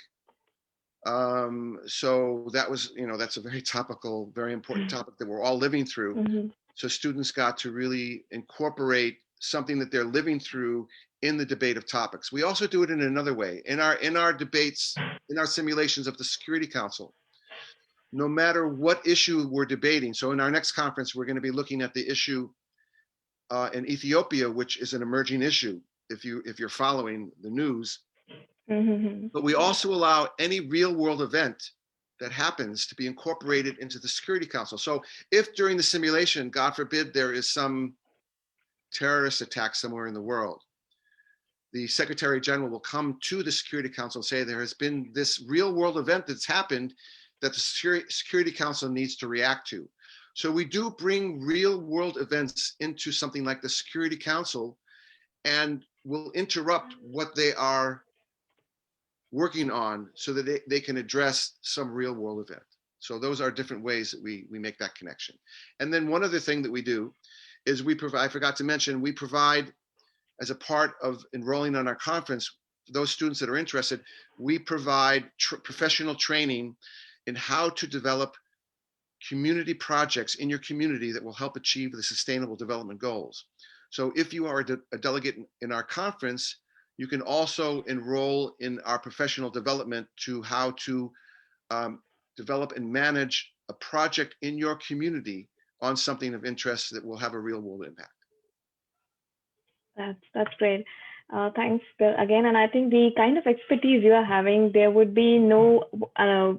So that was, that's a very topical, very important topic that we're all living through. So students got to really incorporate something that they're living through in the debate of topics. We also do it in another way. In our debates, in our simulations of the Security Council, no matter what issue we're debating. So in our next conference, we're going to be looking at the issue in Ethiopia, which is an emerging issue if you're following the news. But we also allow any real world event that happens to be incorporated into the Security Council. So if during the simulation, God forbid, there is some terrorist attack somewhere in the world, the Secretary General will come to the Security Council and say, there has been this real world event that's happened that the Security Council needs to react to. So we do bring real world events into something like the Security Council, and will interrupt what they are working on so that they can address some real world event. So those are different ways that we make that connection. And then one other thing that we do is we provide, I forgot to mention, we provide, as a part of enrolling on our conference, for those students that are interested, we provide professional training in how to develop community projects in your community that will help achieve the Sustainable Development Goals. So if you are a delegate in our conference, You can also enroll in our professional development to how to develop and manage a project in your community on something of interest that will have a real world impact. That's great. Thanks, Bill, again. And I think the kind of expertise you are having, there would be no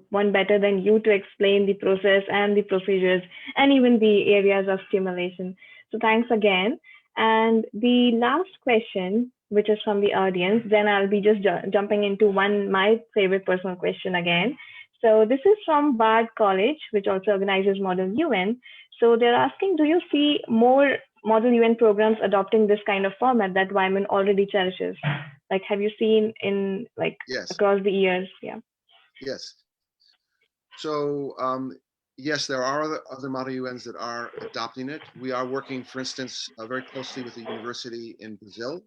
one better than you to explain the process and the procedures and even the areas of stimulation. So thanks again. And the last question, which is from the audience, then I'll be just jumping into my favorite personal question again. So this is from Bard College, which also organizes Model UN. So they're asking, do you see more Model UN programs adopting this kind of format that WIMUN already cherishes? Like, have you seen in yes. across the years? Yeah. Yes. So yes, there are other Model UNs that are adopting it. We are working, for instance, very closely with a university in Brazil,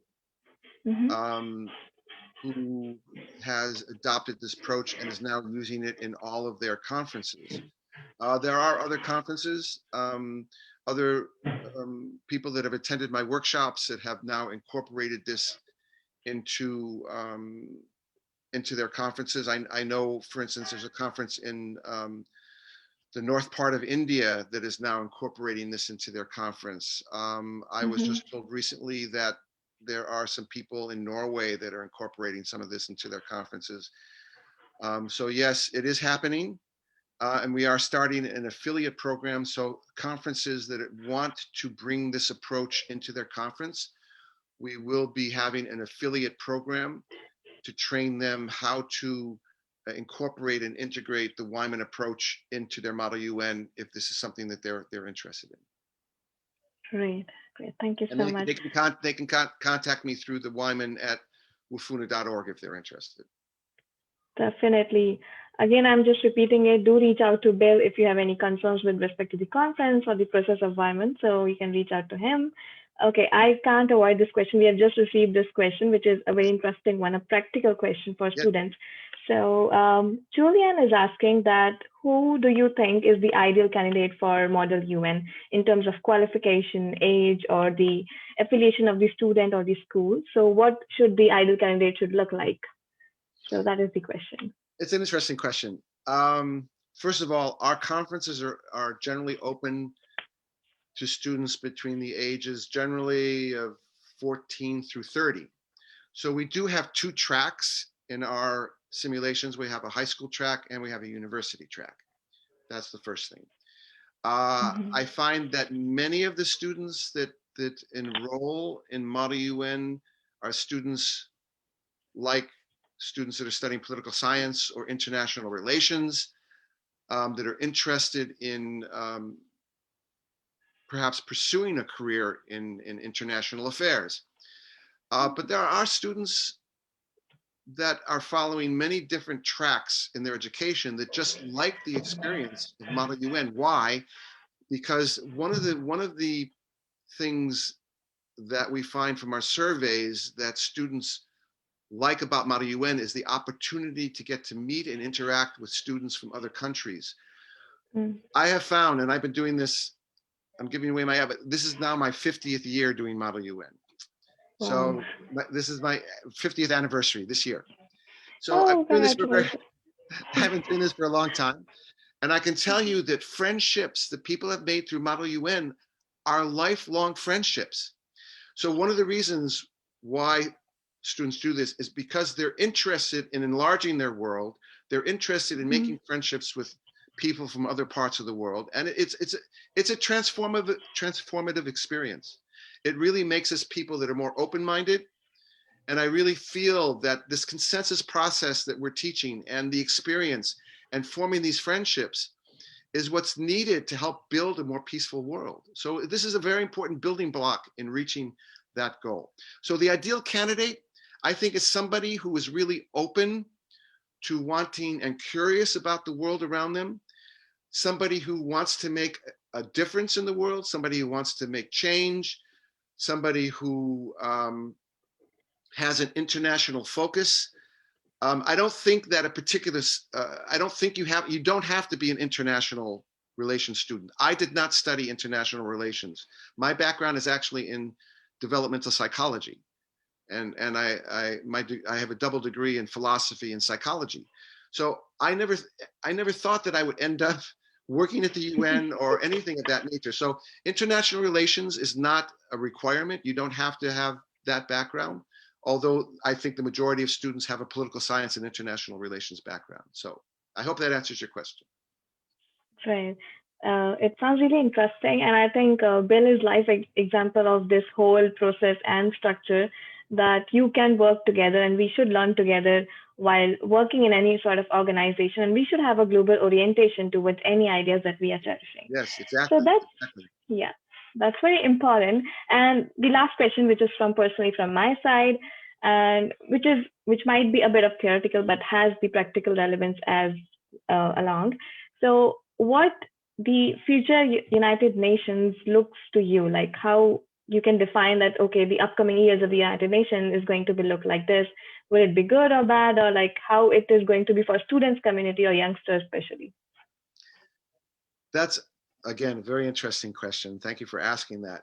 who has adopted this approach and is now using it in all of their conferences. There are other conferences, other people that have attended my workshops that have now incorporated this into their conferences. I know, for instance, there's a conference in the north part of India that is now incorporating this into their conference. I was just told recently that there are some people in Norway that are incorporating some of this into their conferences. So yes, it is happening. And we are starting an affiliate program. So conferences that want to bring this approach into their conference, we will be having an affiliate program to train them how to incorporate and integrate the Wyman approach into their Model UN if this is something that they're interested in. Great. Thank you and so much. They can contact me through the Wyman at WFUNA.org if they're interested. Definitely. Again, I'm just repeating it. Do reach out to Bill if you have any concerns with respect to the conference or the process of Wyman. So you can reach out to him. Okay, I can't avoid this question. We have just received this question, which is a very interesting one, a practical question for students. So Julian is asking that who do you think is the ideal candidate for Model UN in terms of qualification, age, or the affiliation of the student or the school? So what should the ideal candidate should look like? So that is the question. It's an interesting question. First of all, our conferences are generally open to students between the ages generally of 14 through 30. So we do have two tracks in our simulations. We have a high school track and we have a university track. That's the first thing. I find that many of the students that enroll in Model UN are students like students that are studying political science or international relations, that are interested in perhaps pursuing a career in international affairs. But there are students that are following many different tracks in their education that just like the experience of Model UN. Why? Because one of the things that we find from our surveys that students like about Model UN is the opportunity to get to meet and interact with students from other countries. I have found, and I've been doing this, I'm giving away my, but this is now my 50th year doing Model UN. Wow. So this is my 50th anniversary this year. So I've been doing this I haven't been doing this for a long time. And I can tell you that friendships that people have made through Model UN are lifelong friendships. So one of the reasons why students do this is because they're interested in enlarging their world. They're interested in making friendships with people from other parts of the world. And it's a transformative experience. It really makes us people that are more open-minded. And I really feel that this consensus process that we're teaching and the experience and forming these friendships is what's needed to help build a more peaceful world. So this is a very important building block in reaching that goal. So the ideal candidate, I think, is somebody who is really open to wanting and curious about the world around them, somebody who wants to make a difference in the world, somebody who wants to make change, somebody who has an international focus. I don't think that a particular, I don't think you don't have to be an international relations student. I did not study international relations. My background is actually in developmental psychology. and I have a double degree in philosophy and psychology. So I never thought that I would end up working at the UN or anything of that nature. So international relations is not a requirement. You don't have to have that background, although I think the majority of students have a political science and international relations background. So I hope that answers your question. Right. It sounds really interesting. And I think Bill is live example of this whole process and structure, that you can work together and we should learn together while working in any sort of organization. And we should have a global orientation towards any ideas that we are cherishing. Yes, exactly. So that's, exactly. yeah, that's very important. And the last question, which is personally from my side, and which might be a bit of theoretical, but has the practical relevance as along. So what the future United Nations looks to you, like how you can define that, okay, the upcoming years of the United Nations is going to be look like this. Will it be good or bad, or like how it is going to be for students community or youngsters especially? That's, again, a very interesting question. Thank you for asking that.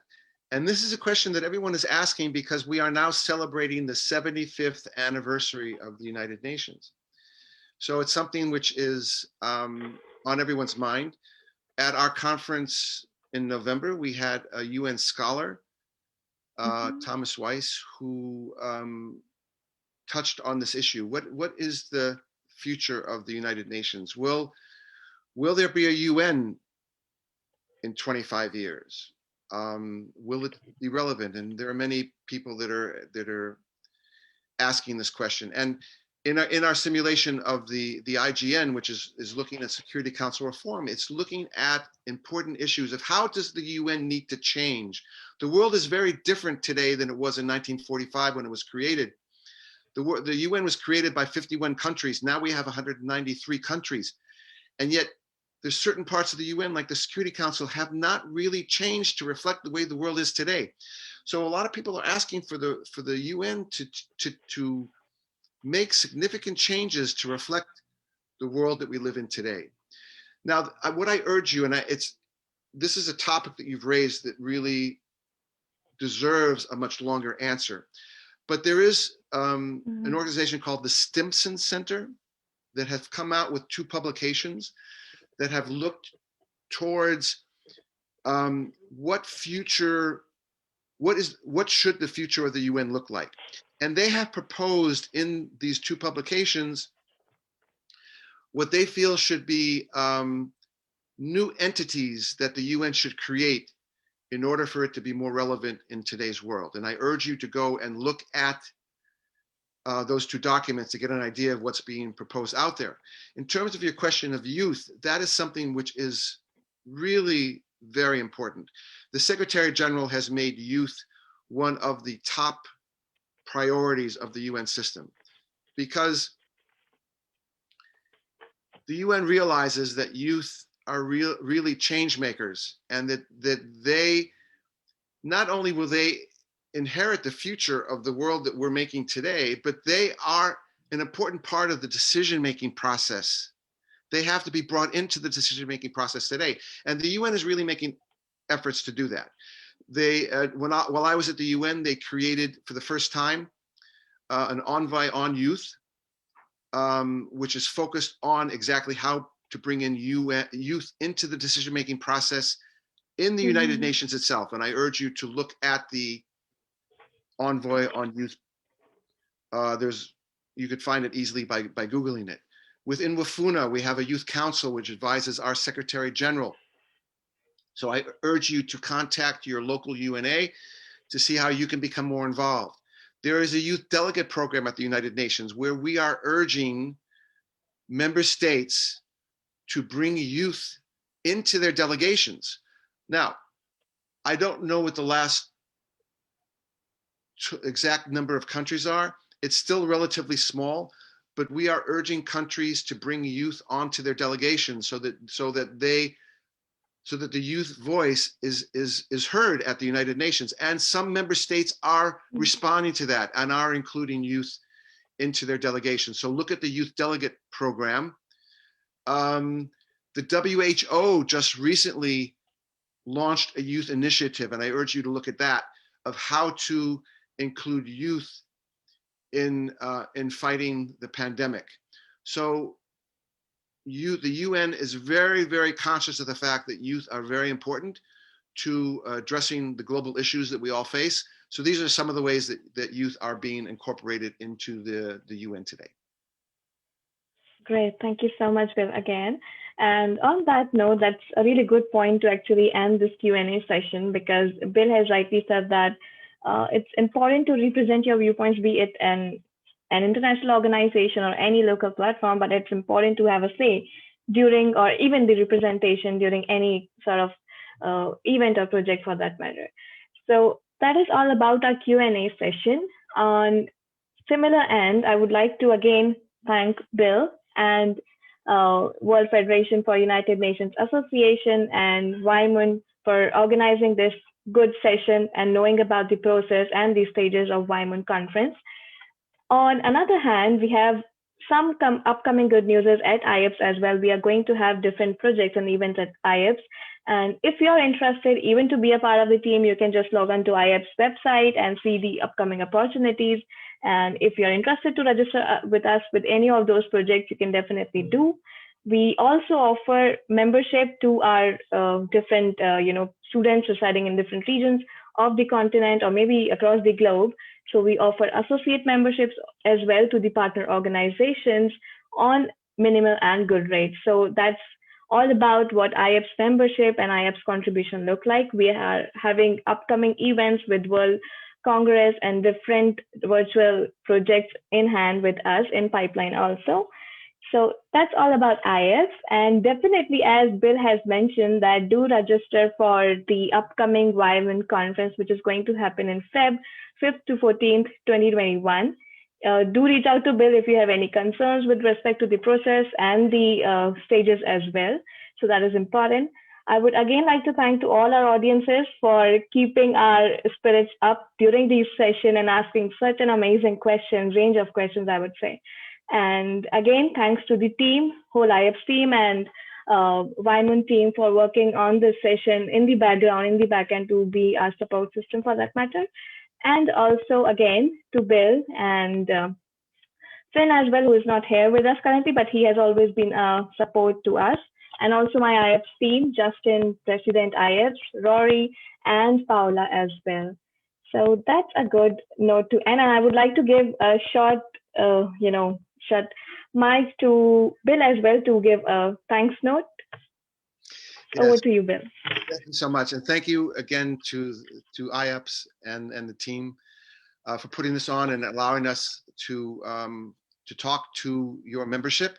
And this is a question that everyone is asking because we are now celebrating the 75th anniversary of the United Nations. So it's something which is on everyone's mind. At our conference in November, we had a UN scholar, Thomas Weiss, who touched on this issue. What is the future of the United Nations? Will there be a UN in 25 years? Will it be relevant? And there are many people that are asking this question. And in our simulation of the IGN, which is looking at Security Council reform, it's looking at important issues of how does the UN need to change. The world is very different today than it was in 1945 when it was created. The UN was created by 51 countries. Now we have 193 countries. And yet there's certain parts of the UN, like the Security Council, have not really changed to reflect the way the world is today. So a lot of people are asking for the UN to make significant changes to reflect the world that we live in today. Now, what I urge you, and this is a topic that you've raised that really deserves a much longer answer, but there is an organization called the Stimson Center that has come out with 2 publications that have looked towards what should the future of the UN look like. And they have proposed in these 2 publications what they feel should be new entities that the UN should create in order for it to be more relevant in today's world. And I urge you to go and look at those 2 documents to get an idea of what's being proposed out there. In terms of your question of youth, that is something which is really very important. The Secretary General has made youth one of the top priorities of the UN system, because the UN realizes that youth are really change makers, and that they not only will they inherit the future of the world that we're making today, but they are an important part of the decision-making process. They have to be brought into the decision-making process today. And the UN is really making efforts to do that. While I was at the UN, they created for the first time an envoy on youth, which is focused on exactly how to bring in youth into the decision-making process in the United Nations itself. And I urge you to look at the envoy on youth. You could find it easily by Googling it. Within WFUNA, we have a youth council which advises our Secretary General. So I urge you to contact your local UNA to see how you can become more involved. There is a youth delegate program at the United Nations where we are urging member states to bring youth into their delegations. Now, I don't know what the last exact number of countries are. It's still relatively small, but we are urging countries to bring youth onto their delegations so that the youth voice is heard at the United Nations. And some member states are responding to that and are including youth into their delegations. So look at the youth delegate program. The WHO just recently launched a youth initiative, and I urge you to look at that, of how to include youth in fighting the pandemic. So the UN is very, very conscious of the fact that youth are very important to addressing the global issues that we all face. So these are some of the ways that youth are being incorporated into the UN today. Great, thank you so much, Bill, again. And on that note, that's a really good point to actually end this Q&A session, because Bill has rightly said that it's important to represent your viewpoints, be it an international organization or any local platform, but it's important to have a say during, or even the representation during any sort of event or project for that matter. So that is all about our Q&A session. On similar end, I would like to again thank Bill and World Federation for United Nations Association and WIMUN for organizing this good session and knowing about the process and the stages of WIMUN conference. On another hand, we have some upcoming good news at IAPSS as well. We are going to have different projects and events at IAPSS. And if you're interested even to be a part of the team, you can just log on to IAPSS website and see the upcoming opportunities. And if you're interested to register with us with any of those projects, you can definitely do. We also offer membership to our different students residing in different regions of the continent or maybe across the globe. So we offer associate memberships as well to the partner organizations on minimal and good rates. So that's all about what IAPSS membership and IAPSS contribution look like. We are having upcoming events with World Congress and different virtual projects in hand with us in pipeline also. So that's all about IAPSS. And definitely, as Bill has mentioned, that do register for the upcoming WIMUN conference, which is going to happen in Feb 5th to 14th, 2021. Do reach out to Bill if you have any concerns with respect to the process and the stages as well. So that is important. I would again like to thank to all our audiences for keeping our spirits up during this session and asking such an amazing questions, range of questions, I would say. And again, thanks to the team, whole IAPSS team and WIMUN team for working on this session in the background, in the backend to be our support system for that matter. And also again to Bill and Finn as well, who is not here with us currently, but he has always been a support to us. And also my IAPSS team, Justin, President IAPSS, Rory, and Paula as well. So that's a good note to end. And I would like to give a short, short mic to Bill as well to give a thanks note. Yes. Over to you, Bill. Thank you so much. And thank you again to IAPSS and the team for putting this on and allowing us to talk to your membership.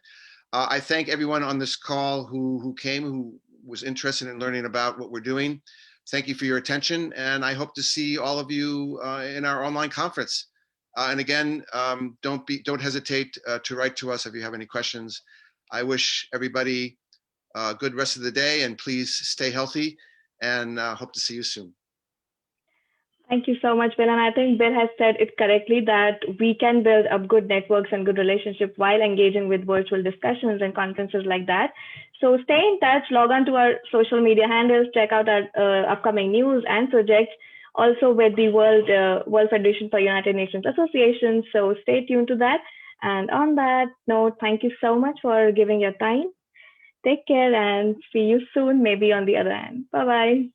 I thank everyone on this call who came, who was interested in learning about what we're doing. Thank you for your attention. And I hope to see all of you in our online conference. And again, don't hesitate to write to us if you have any questions. I wish everybody a good rest of the day, and please stay healthy, and hope to see you soon. Thank you so much, Bill. And I think Bill has said it correctly that we can build up good networks and good relationships while engaging with virtual discussions and conferences like that. So stay in touch, log on to our social media handles, check out our upcoming news and projects, also with the World Federation for United Nations Association. So stay tuned to that. And on that note, thank you so much for giving your time. Take care and see you soon, maybe on the other end. Bye-bye.